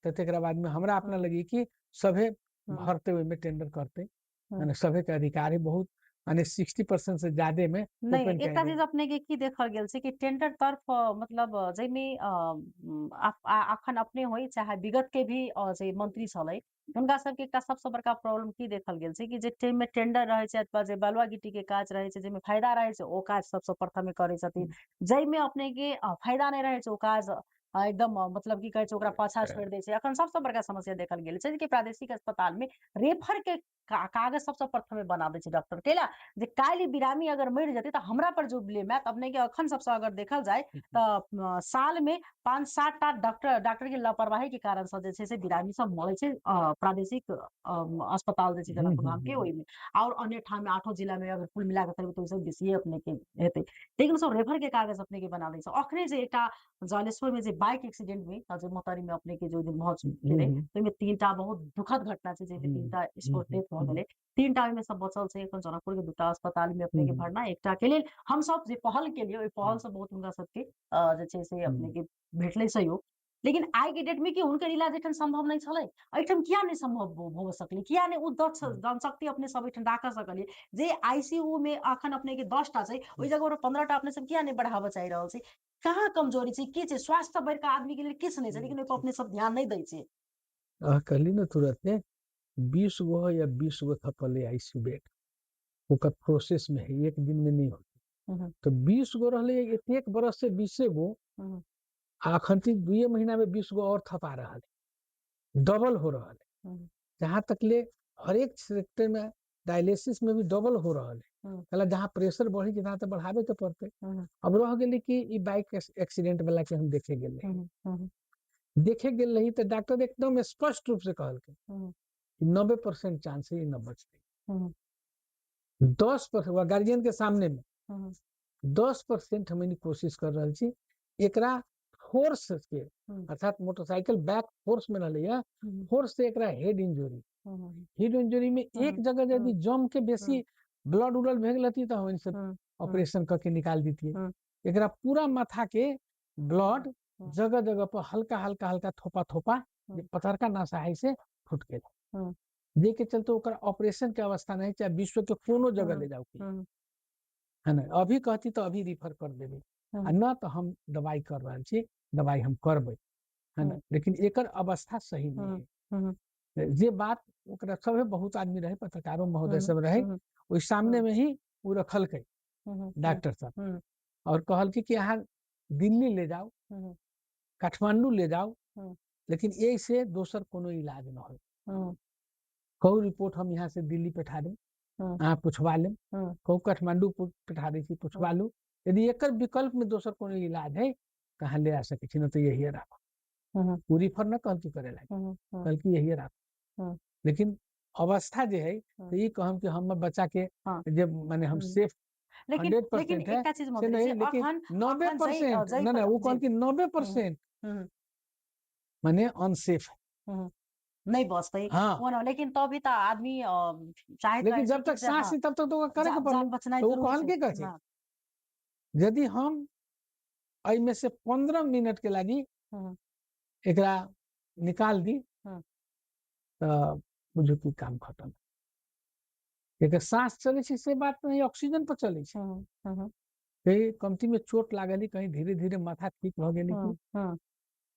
तो तेकरा बाद में हमरा अपना हुँ, लगी कि सभे हुँ, भरते हुए में टेंडर करते हुँ। माने सभे के अधिकार है बहुत माने 60% से ज्यादा में नहीं, ओपन कह एकटा दे। चीज अपने के की देखल गेल छै कि टेंडर तरफ मतलब जैमे अखन अपने होई चाहे विगत के भी जे मंत्री छलै हुनका सबके एकटा सबसे बड़का प्रॉब्लम की देखल गेल छै कि जे टाइम में टेंडर रहे छै अथवा जे बालुआ गिट्टी के काज रहे छै जेमे फायदा रहे छै ओ काज सबसे प्रथमे करे छथिन। जैमे अपने के फायदा नहीं रहे छै ओ काज एकदम मतलब की कहे छै ओकरा पाछा छोड़ दै छै। अखन सबसे बड़का समस्या देखल गेल छै कि प्रादेशिक अस्पताल में रेफर के कागज सबसे प्रथमे बना दै छै डॉक्टर कैला जे काल्हि बिरामी अगर मरि जेतै तऽ हमरा पर जो ब्लेम हैत अपने के अखन सबसे अगर देखल जाय तऽ साल में 5-7 टा डॉक्टर के लापरवाही के कारण से जे छै से बिरामी सब मरै छै प्रादेशिक अस्पताल जे छै जनकपुर धाम के ओहिमे और अन्य ठाम में 8 जिला में अगर कुल मिला के करबै तऽ ओसब बेसिए अपने के हेतै। लेकिन सब रेफर के कागज अपने के बना दै छै। अखने जे एकटा जलेश्वर में जे बाइक एक्सीडेंट में जे मोहतरी में अपने के जो मौत भेलै ओहिमे 3 टा बहुत दुखद घटना छै जेमे 3 टा स्पॉट डेथ भऽ गेलै। 3 टा ओहिमे सब बचल छै एखन जनकपुर के 2 टा अस्पताल में अपने के भरना एकटा के लेल हम सब जे पहल केलियै ओहि पहल से बहुत हुनका सबके जे छै से अपने के भेटलै सहयोग। लेकिन आइ के डेट में कि हुनकर इलाज एठन संभव नहीं छलै। एठन किया नहीं संभव भ सकलै किया नहीं उ दक्ष जनशक्ति अपने सब एठन राख सकलियै जे आईसीयू में अखन अपने के 10 टा छै ओहि जगह पर 15 टा अपने सब किया नहीं बढ़ाबऽ चाहि रहल छी। कहाँ कमजोरी छै की छै स्वास्थ्य बड़का आदमी के लेल किछ नहीं छै लेकिन ओइ पर अपने सब ध्यान नहीं दै छै। कहली ना तुरंते 20 गो है या 20 गो थपले आईसीयू बेड ओकर प्रोसेस में है एक दिन में नहीं हुँ, होता। हुँ, तो 20 गो रहले एक बरस से 20 गो हुँ, अखन 2 महीना में 20 गो और थपा रहा है डबल हो रहा है। हुँ, जहाँ तक ले हर एक सेक्टर में डायलिसिस में भी डबल हो रहा है। हुँ, मतलब जहाँ प्रेशर बढ़ी जहाँ तो बढ़ावे के पड़ते। हुँ, अब रह गेली कि ई बाइक एक्सीडेंट वाला के हम देखे गेल रही हुँ, हुँ, देखे गेल रही तो डॉक्टर एकदम स्पष्ट रूप से कहल के हुँ, 90% चांस है ये न बचते। हुँ, 10% गार्जियन के सामने में हुँ, 10% हमनी कोशिश कर रहा छी एकरा फोर्स के हुँ, अर्थात मोटरसाइकिल बैक फोर्स में रहले हुँ, फोर्स से एकरा हुँ, हेड इंजरी में एक हुँ, जगह यदि हुँ, जम के बेसी हुँ, ब्लड उलड भे गेलती तो हम हुँ, हुँ, ऑपरेशन करके निकाल देती हुँ, एकरा पूरा माथा के हुँ, ब्लड जगह जगह पर हल्का हल्का हल्का थोपा थोपा जे पतरका नशा है से फूट गेल जे के चलते ओकर ऑपरेशन के अवस्था नहीं, चाहे विश्व के कोनो जगह ले जाओ के, है ना। अभी कहती तो अभी रिफर कर देबे, आ न तो हम दवाई कर रहा छी, दवाई हम करबे, है ना। लेकिन एकर अवस्था सही नहीं है। जे बात ओकरा सब बहुत आदमी रहे, पत्रकारों महोदय सब रहे, ओइ सामने में ही वो रखल के डॉक्टर साहब, और कहल कि यहाँ दिल्ली ले जाओ, काठमांडू ले जाओ, लेकिन ये से दोसर कोनो इलाज न हो। कहू रिपोर्ट हम यहाँ से दिल्ली पेठा दें, अहाँ पूछवा लें, कहू काठमांडू पेठा दी थी, पूछवा लू, यदि एकर विकल्प में दोसर कोनो इलाज है कहाँ ले आ सके छी, न तो यही राखो। वो रिफर न कहल की करे लागे, कहल की यही राखो। लेकिन अवस्था जे है तो ये कहम कि हम बच्चा के जब माने हम सेफ लेकिन 100% है एकटा चीज से मंत्री नहीं, जी, लेकिन अखन 90% जई ना वो कहल जी कि 90% माने अनसेफ है। नहीं बचते हाँ, वो ना, लेकिन तभी तो आदमी चाहत लेकिन रहे जब कि तक सांस थी तब तक तो करे के जान पड़लो। बचनाई तो वो जरूरी कहल छै के कहे ना। यदि हम एहि में से 15 मिनट के लागी एकरा निकाल दी तो बुझू की काम खत्म। एक सांस चले छै से बात नहीं, ऑक्सीजन पर चले छै। कहीं कमती में चोट लागली, कहीं धीरे धीरे माथा ठीक भ गेली कि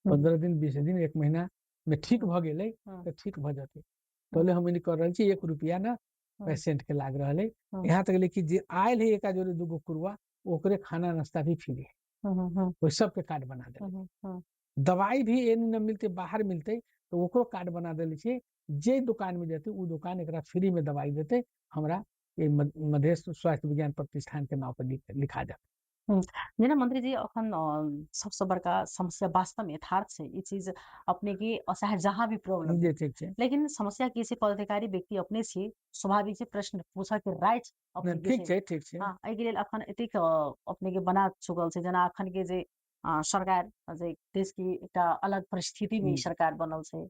15 दिन 20 दिन 1 महीना में ठीक भ गेले तो ठीक भ जाते। तो हम कर रहे छी 1 रुपया ना पेशेंट के लाग रहा है। यहाँ तक ले कि जे आयल है एका जोड़े दूगो कुरुआ, ओकरे खाना नाश्ता भी फ्री है, वो सबके कार्ड बना दे। दवाई भी एने न मिलते, बाहर मिलते तो ओकरो कार्ड बना देले छी। जे दुकान में जाते वो दुकान एकरा फ्री में दवाई देते, हमरा ये मध्य स्वास्थ्य विज्ञान प्रतिष्ठान के नाम पर लिखा जाता। जेना मंत्री जी अखन सबसे बड़का समस्या वास्तव में यथार्थ छै, ई चीज अपने के चाहे जहाँ भी प्रॉब्लम जे है, ठीक छै, लेकिन समस्या की छै, पदाधिकारी व्यक्ति अपने छी, स्वाभाविक छै प्रश्न पूछा के राइट अपने के ठीक छै। छै, ठीक छै। हाँ, एहि के लेल अखन एतेक अपने के बना चुकल छै, जेना अखन के जे सरकार जे देश की एकटा अलग परिस्थिति में ई सरकार बनल छै,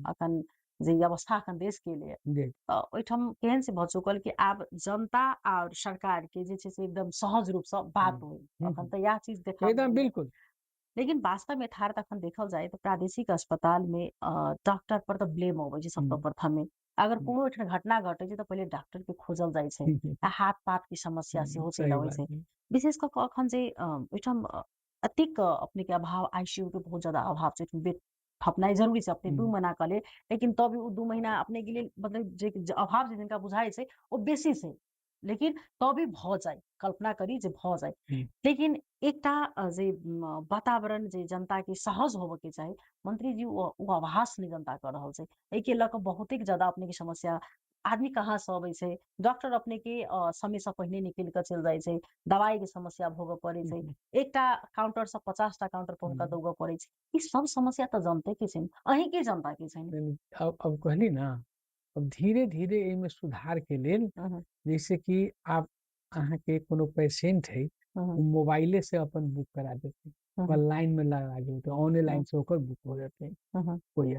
अखन जे ई अवस्था अखन देश के लिए जी, ओहिठाम केहन से भ चुकल कि आब जनता और सरकार के जे छै से एकदम सहज रूप से बात होई, अखन तो यह चीज देखा एकदम मिलैये। बिल्कुल। लेकिन वास्तव में यथार्थ अखन देखल जाए तो प्रादेशिक अस्पताल में डॉक्टर पर तो ब्लेम अबै छै सबसे प्रथम में। अगर कोनो एहन घटना घटे छै तो पहिले डॉक्टर के खोजल जाय छै, आ हाथ पात की समस्या सेहो चलि सही अबै बात छै। है। विशेष कऽ कऽ अखन जे ओहिठाम अतेक अपने के अभाव, आईसीयू के बहुत ज्यादा अभाव छै, बेड थपनाइ जरूरी छै, अपने 2 महीना कऽ लेल, लेकिन तभी वो 2 महीना अपने के लेल मतलब जे अभाव जे जिनका बुझाइ छै ओ बेसी छै, लेकिन तभी भ जाय, कल्पना करी जे भ जाय। लेकिन एकटा जे वातावरण जे जनता के सहज होबे के चाही, मंत्री जी वो आभास नहीं जनता कर रहल छै। एहि के लऽ कऽ बहुतेक ज्यादा अपने के समस्या, आदमी कहाँ से अबै छै, डॉक्टर अपने के समय से पहिने निकलि कऽ चलि जाइ छै, दवाई के समस्या भोगऽ पड़ै छै, एकटा काउंटर से 50 टा काउंटर पर हुनका दौगऽ पड़ै छै। ई सब समस्या तो जनते के छै, अहीं के जनता के छै। अब कहली ना, अब धीरे धीरे इनमें सुधार के लेल, जैसे कि आप अहाँ के कोनो पेशेंट है, वो मोबाइले से अपन बुक करा देते, लाइन में लगा देते, ऑनलाइन से होकर बुक हो जाते कोई।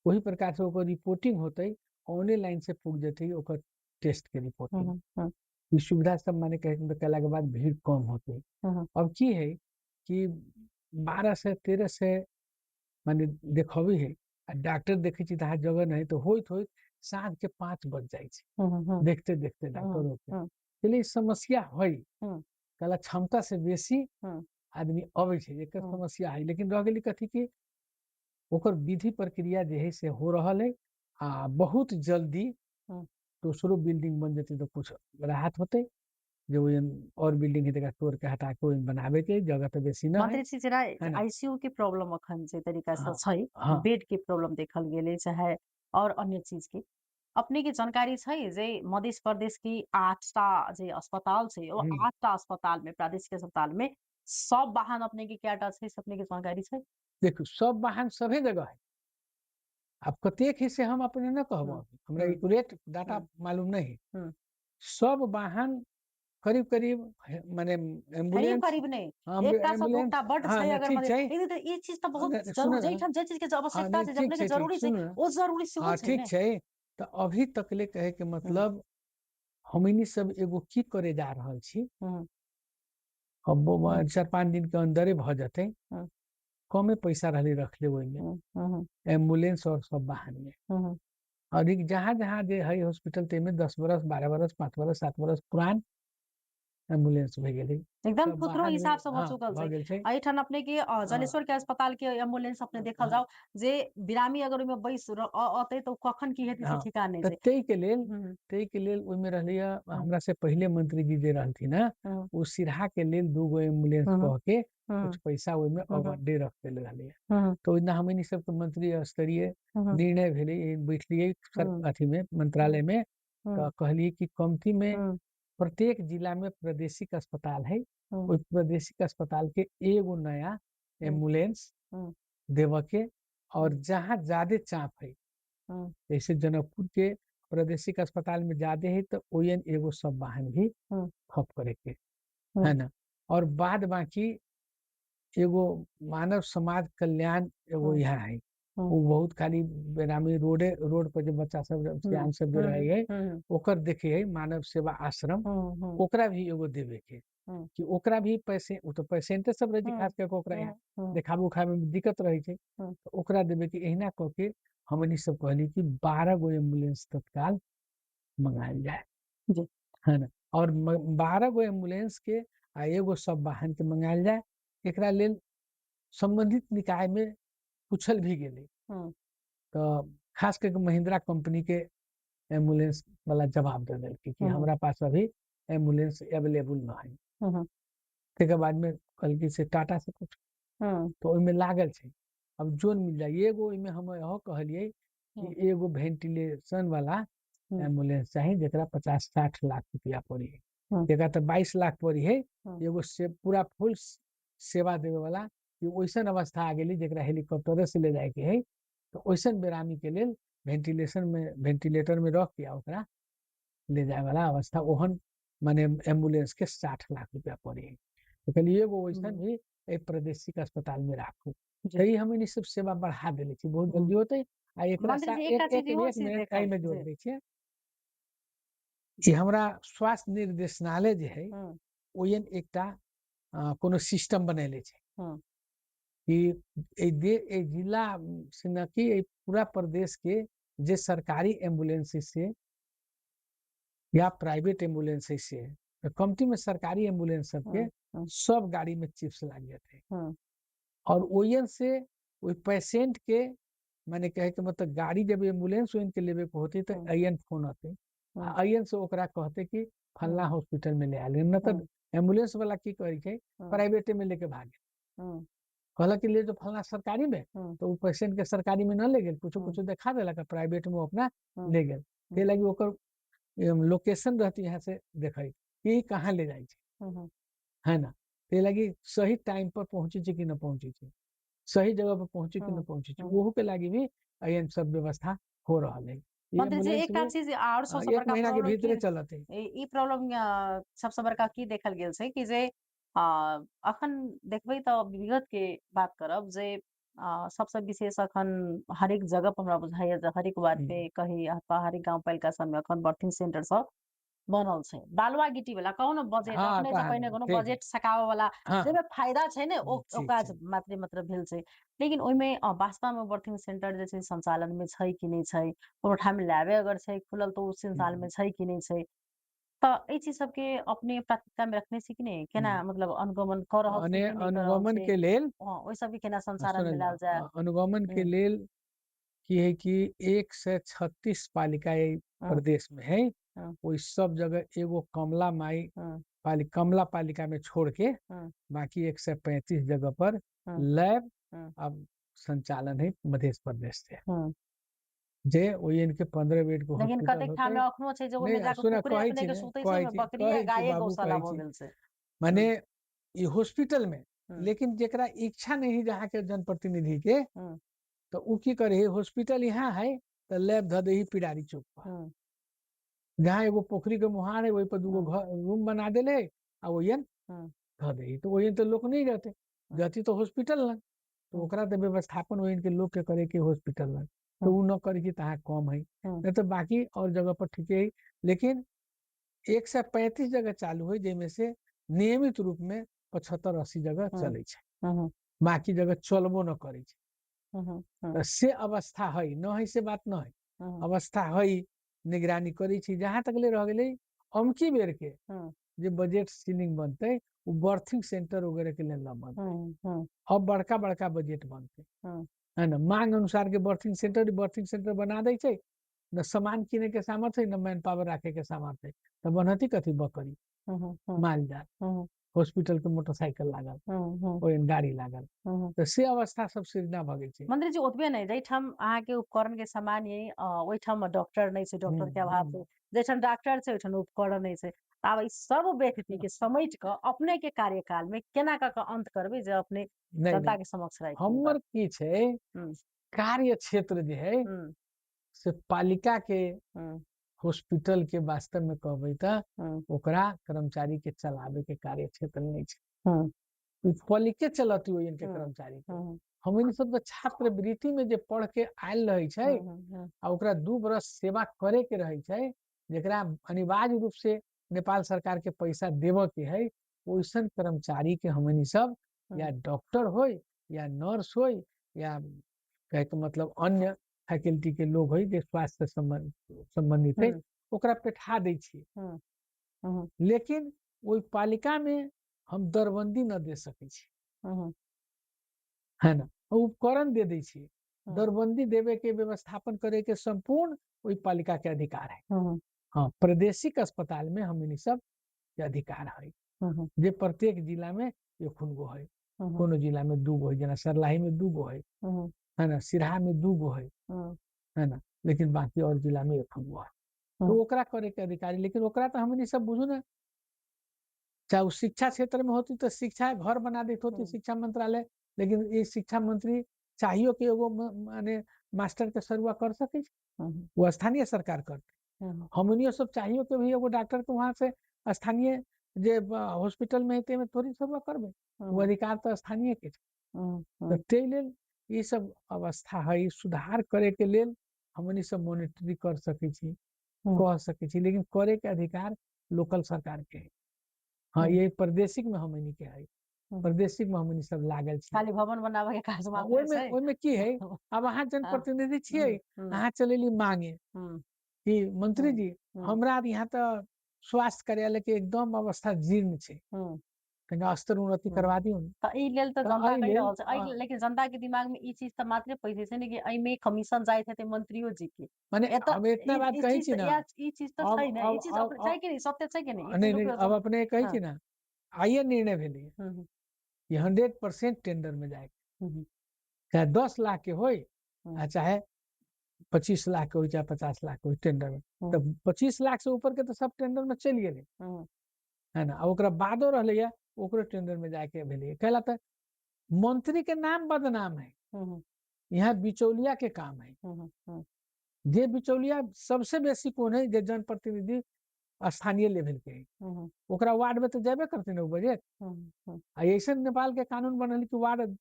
वही प्रकार से ओकर रिपोर्टिंग होते, ऑनलाइन से पुग जाते ओकर टेस्ट के रिपोर्टिंग। ई सुविधा सब माने कहला के बाद भीड़ कम होते। अब की है कि 12 से 13 से माने देखबी है, आ डॉक्टर देखे छी तहाँ जगह नहीं तो होइत होइत साँझ के 5 बज जाए छै, देखते देखते डॉक्टरों के। चलिए समस्या है, कला क्षमता से बेसी आदमी अबै छै, एकर समस्या है। लेकिन रह गेली कथी की ओकर विधि प्रक्रिया जे है से हो रहल है, आ बहुत जल्दी दूसरो बिल्डिंग बन जेते तो कुछ राहत होते। जो और बिल्डिंग है तकरा तोड़ के हटा के बनावे के जगह तो बेसी ना है, मंत्री जी जरा है ना। आईसीयू के प्रॉब्लम अखन जे तरीका से हाँ, छै, हाँ, बेड के प्रॉब्लम देखल गेले चाहे और अन्य चीज के, अपने के जानकारी छै जे मध्य प्रदेश की 8 टा जे अस्पताल छै, ओ 8 टा अस्पताल में, प्रादेशिक अस्पताल में सब वाहन अपने के क्या टा छै, से अपने के जानकारी छै? देखो सब वाहन सभे जगह है। अब कतेक है से हम अपने न कहबो, हमरा एक्यूरेट डाटा मालूम नहीं है। सब वाहन करीब करीब माने एम्बुलेंस, करीब नहीं, एकटा से एम्बुलेंस, दूटा बड हाँ छै, ना अगर ठीक छै, लेकिन तो ई चीज तो बहुत सुनो जरूर ना, जैठाम जे चीज के हाँ आवश्यकता नहीं छै, जे ठीक अपने के छै, ठीक जरूरी छै, सुनो ना, ओ जरूरी सेहो हाँ छै ठीक ने। छै। तो अभी तकले कहे के मतलब हमनी सब एगो की करे जा रहल छी, अब 4-5 दिन के अंदरे भ जाते। कमे पैसा रहले रखले ओहि में एम्बुलेंस और सब वाहन में। और जहाँ जहाँ जे है हॉस्पिटल ते में 10 बरस 12 बरस 5 बरस 7 बरस पुरान एम्बुलेंस भए गेलै, एकदम सब फुतरो वाहन में हिसाब से भ हाँ चुकल भऽ छै। गेल छै। एहिठाम अपने के जलेश्वर के अस्पताल के एम्बुलेंस अपने देखल जाओ जे बिरामी अगर ओहिमे बैस अतै तो कखन की हेतै से हाँ ठिकान नहीं तऽ छै। ताहि के लेल ओहिमे रहलिए हमरा से पहले मंत्री जी जे रहलथिन ना ओ सिरहा के लेल 2 गो एम्बुलेंस कह के कुछ पैसा ओहिमे अवॉर्डे रख देले रहलिए। तो ओहिना हमनी सब के मंत्री स्तरीय निर्णय भेलै, बैठलिए सर अथी में मंत्रालय में, तो कहलिए कि कमती में प्रत्येक जिला में प्रादेशिक अस्पताल है, उस प्रादेशिक अस्पताल के एगो नया एम्बुलेंस देव के, और जहाँ ज्यादा चाप है जैसे जनकपुर के प्रादेशिक अस्पताल में ज्यादा है तो ओयन एगो सब वाहन भी खप करे के है ना। और बाद बाकी एगो मानव समाज कल्याण एगो यहाँ है, वो बहुत खाली बेनामी रोड पर जो बच्चा सब सियान सब जो रहे है ओकर देखे है मानव सेवा आश्रम, ओकरा भी एगो देवे के कि ओकरा भी पैसे वो तो पेशेंटे सब रहे खास करके ओकरा यहाँ देखाबे उखाबे में दिक्कत रहे छै, तो ओकरा देवे के एहिना क के हमनी सब कहली कि 12 गो एम्बुलेंस तत्काल मंगायल जाए जी। है ना। और 12 गो एम्बुलेंस के आ एगो सब वाहन के मंगायल जाए, एकरा लेल संबंधित निकाय में पूछल भी गेले, तो खास करके महिंद्रा कंपनी के एम्बुलेंस वाला जवाब दे दिल कि हमरा पास अभी एम्बुलेंस अवेलेबल ना है। तेकर बाद में कल की से टाटा से कुछ तो ओहिमे लागल छै, अब जोन मिल जाए एगो ओहिमे हम यहो कहलिए कि एगो वेंटिलेशन वाला एम्बुलेंस चाहिए जरा 50-60 लाख रुपया पड़ी है, जरा तो 22 लाख पड़ी है, एगो से पूरा फुल सेवा देवे वाला कि वैसन अवस्था आ गई जरा हेलीकॉप्टर से ले जाए के है, तो वैसन बेरामी के लिए वेंटिलेटर में रख के ओकरा ले जाए वाला अवस्था ओहन माने एम्बुलेंस के 60 लाख रुपया पड़ी है। तो कहलिए एगो वैसन भी एक प्रादेशिक अस्पताल में राखू, सही हम सब सेवा बढ़ा देले छी, बहुत जल्दी होते। आ एकरा मंत्री सा जी एक एकटा चीज एक इहो एक चीज मिनट एहि देखल में जोड़ जी। दै छियै कि हमरा स्वास्थ्य निर्देशनालय जे है ओयन एकटा कोनो सिस्टम बनेले छै कि ए जिला से न कि पूरा प्रदेश के जे सरकारी एम्बुलेंस से या प्राइवेट एम्बुलेंस से तो कमती में सरकारी एम्बुलेंस सबके सब गाड़ी में चिप्स लग जाते हैं, और ओयन से वही पेशेंट के माने कहे के मतलब गाड़ी जब एम्बुलेंस के लेवे के होती तो अयन फोन आते, अयन से ओकरा कहते कि फलना हॉस्पिटल में ले आए, न तो एम्बुलेंस वाला की करे छै प्राइवेटे में लेके भागे, कहला कि ले जो फलना सरकारी में, तो वो पेशेंट के सरकारी में न ले गए, कुछ कुछ देखा देला प्राइवेट में अपना ले गए, ते लगी ओकर लोकेशन रहती यहाँ से देखे कि कहाँ ले जाए है ना, ते लगी सही टाइम पर पहुंचे कि न पहुंचे, सही जगह पर पहुंचे कि न पहुंचे, वो के लगी भी अयन सब व्यवस्था हो रहा है। ये मंत्री जी एम्बुलेंस एकटा भी चीज और सबसे 1 बड़का महीना के प्रॉब्लम भीतरे चलत है। ई प्रॉब्लम सबसे बड़का की देखल गेल छै कि जे अखन देखबै तऽ विगत के बात करब जे सबसे विशेष अखन हरेक जगह पर हमरा बुझाइए जे हरेक वार्ड पे कहीं अथवा हरेक गांव पालिका सब में अखन बर्थिंग सेंटर सब बनल छै, बालुआ गिट्टी वाला कोनो बजेट हाँ अपने से कहा पहिने नहीं कोनो ठीक है बजेट सकावे वाला हाँ जेमे फायदा छै ने ओ ठीक काज ठीक मात्रे मतलब भेल छै, लेकिन ओहिमे वास्तव में बर्थिंग सेंटर जे छै संचालन में छै कि नहीं छै, कोनो ठाम लैबे अगर छै खुलल तो उस संचालन में छै कि नहीं छै, तऽ एहि चीज सबके अपने प्राथमिकता में रखने छी कि नहीं, केना मतलब अनुगमन कर रहल छै कि नहीं कर रहल अनुगमन छै, के लेल ओहि सबके केना संचालन सुनल में लायल जाए। जाओ अनुगमन के लेल की है कि 136 पालिका प्रदेश में है, वो सब जगह एगो कमला पालिका में छोड़ के बाकी 135 जगह पर लैब अब संचालन है मध्य प्रदेश से, जे ओई इनके 15 बेड के लेकिन हॉस्पिटल कतेक ठाम होते में अखनो छै जे ओहिमे नहीं जाके सुना कुकुरे अपने के सुते छै, ओहिमे बकरी आ कहै छी गाये बाबू गौशाला कहै भ छी गेल छै। माने ये हॉस्पिटल में, लेकिन जेकरा इच्छा नहीं है जहाँ के जनप्रतिनिधि के तो उ की करे है हॉस्पिटल यहाँ है तो लैब ध दे पिडारी चौक पर, जहाँ एगो पोखरी के मुहान है वही पर 2 घर रूम बना देले आ वही ध दे, तो वही तो लोग नहीं रहते, जती तो हॉस्पिटल लग, तो ओकरा तो व्यवस्थापन वही के लोग के करे के हॉस्पिटल लग, तो उ न करे तहाँ कम है, नहीं तो बाकी और जगह पर ठीक है, लेकिन 135 जगह चालू है जिनमें से नियमित रूप में 75-80 जगह चले छै, माँ की जगह चलबो न करे से अवस्था है न है से बात न है अवस्था है निगरानी करे जहाँ तक ले रह गए अमकी बेर के जे बजट सीलिंग बनते वो बर्थिंग सेंटर वगैरह के लिए न बनते अब बड़का बड़का बजट बनते है ना मांग अनुसार के बर्थिंग सेंटर बना दे न सामान किने के सामर्थ्य न मैन पावर राखे के सामर्थ्य तो बनती कथी बकरी मालजाल हॉस्पिटल के मोटरसाइकिल लागल गाड़ी लागल तो से अवस्था सब सृजना भ गेल मंत्री जी ओतबे नहीं जैठाम अहाँ के उपकरण के सामान ये ओइठाम डॉक्टर नहीं से डॉक्टर के अभाव से जैठाम डॉक्टर से ओइठाम उपकरण नहीं से अब ई सब व्यक्ति के समेट क अपने के कार्यकाल में केना क अंत करबे जे अपने जनता के समक्ष राख हमर की छे कार्य क्षेत्र जे है से पालिका के हॉस्पिटल के वास्तव में कहबे त ओकरा कर्मचारी के चलावे के कार्य क्षेत्र नहीं छे पालिके चलती हो इनके कर्मचारी के हम सब छात्रवृत्ति में जे पढ़ के आयल रहे छे आ ओकरा 2 बरस सेवा करे के रहे छे जेकरा अनिवार्य रूप से नेपाल सरकार के पैसा देव के है वैसन कर्मचारी के हमनी सब या डॉक्टर हो या नर्स हो या कहे के मतलब अन्य फैकल्टी के लोग हो स्वास्थ्य संबंधित है ओकरा पेठा दे लेकिन वो पालिका में हम दरबंदी न दे सके है ना उपकरण दे दी दरबंदी देवे के व्यवस्थापन करे के संपूर्ण वही पालिका के अधिकार है हाँ प्रादेशिक अस्पताल में हमनी सब के अधिकार है जे प्रत्येक जिला में एखुन गो है कोनो जिला में 2 गो है जना सरलाही में 2 गो है ना सिरहा में 2 गो है ना लेकिन बाकी और जिला में एखुन गो है तो ओकरा करे के अधिकारी लेकिन ओकरा तो हमनी सब बुझू ना चाहे शिक्षा क्षेत्र में होती तो शिक्षा घर बना देती होती शिक्षा मंत्रालय लेकिन ये शिक्षा मंत्री चाहिए कि एगो माने मास्टर के सरुआ कर सके वो स्थानीय सरकार करते हमनियो सब चाहिए कि भी एगो डॉक्टर के वहां से स्थानीय जे हॉस्पिटल में में थोड़ी सरुआ करबे वो अधिकार तो स्थानीय के तो ते लेल ये सब अवस्था है सुधार करे के लेल हमनी सब मॉनिटरिंग कर सके कह सके लेकिन करे के अधिकार लोकल सरकार के हाँ ये प्रादेशिक में हमनी के है प्रादेशिक में हमनी सब लागल खाली भवन बनावे के काज ओय में की है अब अहाँ जनप्रतिनिधि छियै अहाँ चलेली मांगे कि मंत्री जी हमरा यहाँ तो स्वास्थ्य कार्यालय के एकदम अवस्था जीर्ण छे कहीं स्तर उन्नति करवा दियो त ई लेल त जनता कहि रहल छै लेकिन जनता के दिमाग में ई चीज त मात्र पैसे छै ने कि एई में कमीशन जाय थे मंत्रियो जी के माने अब इतना बात कही छी ना ई चीज त छै ना ई चीज अपने छै कि नहीं सत्य छै कि नहीं नहीं अब अपने कही छी ना आइए निर्णय भेली कि 100% टेंडर में जाए चाहे 10 लाख के हो चाहे 25 लाख के हो चाहे 50 लाख के हो टेंडर में तो 25 लाख से ऊपर के तो सब टेंडर में चल गए है ना ओकरा बादो रहले ओकरो टेंडर में जाके भेले कहला त मंत्री के नाम बदनाम है यहाँ बिचौलिया के काम है जे बिचौलिया सबसे बेसी कौन है जे जनप्रतिनिधि स्थानीय लेवल के ओकरा वार्ड में तो जेबे करते ना बजट ऐसे नेपाल के कानून बनल कि वार्ड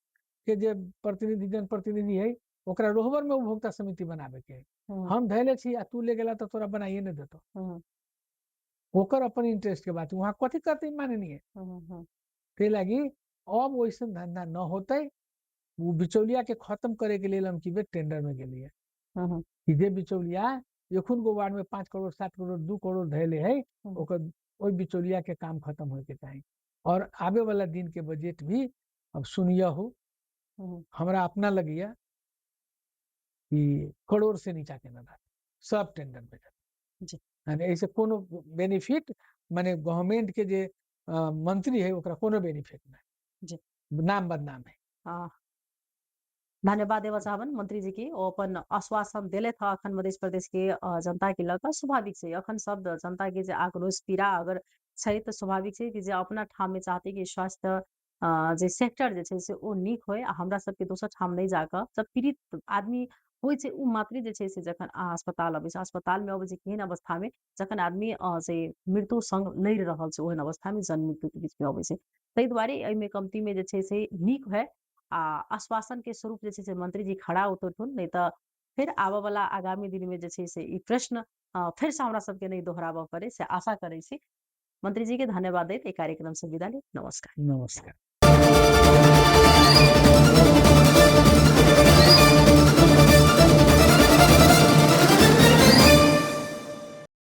के जे प्रतिनिधि जनप्रतिनिधि है ओकरा रोहबर में उपभोक्ता समिति बनावे के हम धैले छी आ तू ले गेला तो तोरा बनाइए न देतो ओकर अपन इंटरेस्ट के बात वहां कथी करते माननीय ते लगी अब वैसे धंधा न होते वो बिचौलिया के खत्म करे के लिए हम की टेंडर में गेलिए कि जे बिचौलिया एखुन गो वार्ड में 5 करोड़ 7 करोड़ 2 करोड़ धैले है ओकर ओई बिचौलिया के काम खत्म होए के चाहिए और आवे वाला दिन के बजट भी अब सुनिया हो हमरा अपना लगिया कि करोड़ से नीचा के ना सब टेंडर में जाते ऐसे कोनो बेनिफिट माने गवर्नमेंट के जे मंत्री है ओकरा कोनो बेनिफिट नहीं नाम बदनाम है धन्यवाद देवा चाहबन मंत्री जी की ओ अपन आश्वासन दिले था अखन मध्य प्रदेश के जनता के लगा स्वाभाविक से अखन सब जनता के जे आक्रोश पीड़ा अगर छै तो स्वाभाविक है कि जे अपना ठाम में चाहते कि स्वास्थ्य जे सेक्टर जे छै से ओ नीक होय आ हमरा सबके दोसर ठाम नहीं जाकर जब पीड़ित आदमी होइ छै उ मात्र जे छै से जखन अस्पताल अबै छै अस्पताल में अबै छै केहन अवस्था में जखन आदमी से मृत्यु संग लड़ि रहल छै ओहन अवस्था में जन्म मृत्यु के बीच में अबै छै ताहि दुआरे एहिमे कमती में जे छै से नीक है आश्वासन के स्वरूप जे छै से मंत्री जी खड़ा उतरथुन नहीं तो फिर आबे वाला आगामी दिन में जे छै से ई प्रश्न फिर से हमरा सबके नहीं दोहराबऽ पड़े से आशा करै छी मंत्री जी के धन्यवाद दैत कार्यक्रम से विदा ली नमस्कार नमस्कार।